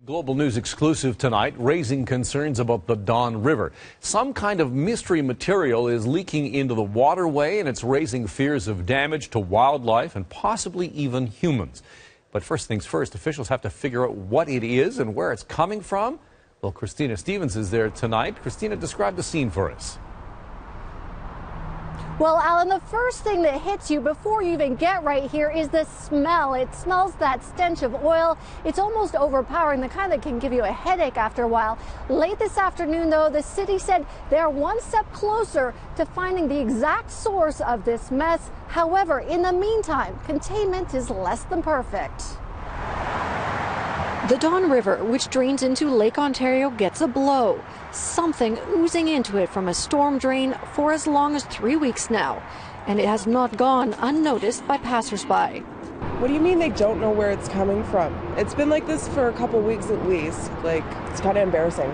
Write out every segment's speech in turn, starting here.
Global News exclusive tonight, raising concerns about the Don River. Some kind of mystery material is leaking into the waterway, and it's raising fears of damage to wildlife and possibly even humans. But first things first, officials have to figure out what it is and where it's coming from. Well, Christina Stevens is there tonight. Christina, describe the scene for us. Well, Alan, the first thing that hits you before you even get right here is the smell. It smells that stench of oil. It's almost overpowering, the kind that can give you a headache after a while. Late this afternoon, though, the city said they're one step closer to finding the exact source of this mess. However, in the meantime, containment is less than perfect. The Don River, which drains into Lake Ontario, gets a blow. Something oozing into it from a storm drain for as long as 3 weeks now. And it has not gone unnoticed by passersby. What do you mean they don't know where it's coming from? It's been like this for a couple weeks at least. It's kind of embarrassing.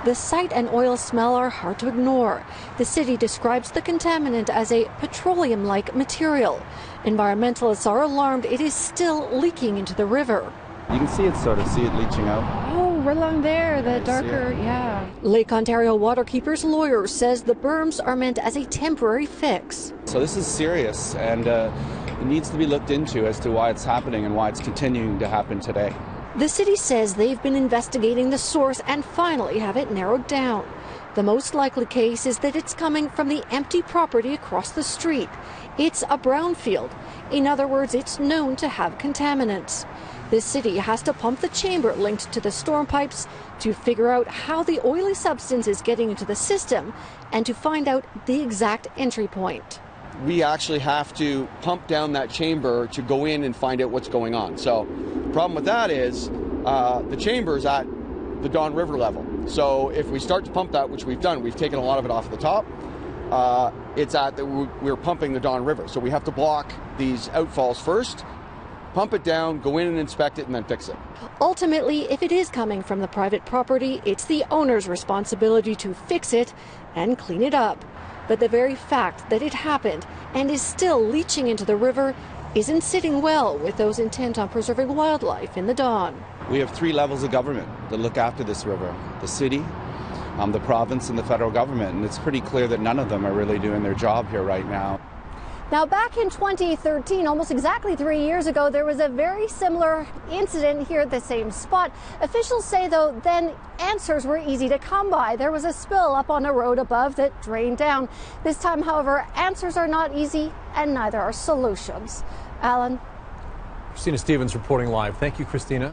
The sight and oil smell are hard to ignore. The city describes the contaminant as a petroleum-like material. Environmentalists are alarmed it is still leaking into the river. You can see it leaching out. Oh, right along there, the darker, yeah. Lake Ontario Waterkeepers lawyer says the berms are meant as a temporary fix. So this is serious, and it needs to be looked into as to why it's happening and why it's continuing to happen today. The city says they've been investigating the source and finally have it narrowed down. The most likely case is that it's coming from the empty property across the street. It's a brownfield. In other words, it's known to have contaminants. The city has to pump the chamber linked to the storm pipes to figure out how the oily substance is getting into the system and to find out the exact entry point. We actually have to pump down that chamber to go in and find out what's going on. So the problem with that is the chamber is at the Don River level. So if we start to pump that, which we've done, we've taken a lot of it off the top, we're pumping the Don River. So we have to block these outfalls first, pump it down, go in and inspect it, and then fix it. Ultimately, if it is coming from the private property, it's the owner's responsibility to fix it and clean it up. But the very fact that it happened and is still leaching into the river isn't sitting well with those intent on preserving wildlife in the Don. We have 3 levels of government that look after this river: the city, the province, and the federal government. And it's pretty clear that none of them are really doing their job here right now. Now, back in 2013, almost exactly 3 years ago, there was a very similar incident here at the same spot. Officials say, though, then answers were easy to come by. There was a spill up on a road above that drained down. This time, however, answers are not easy, and neither are solutions. Alan. Christina Stevens reporting live. Thank you, Christina.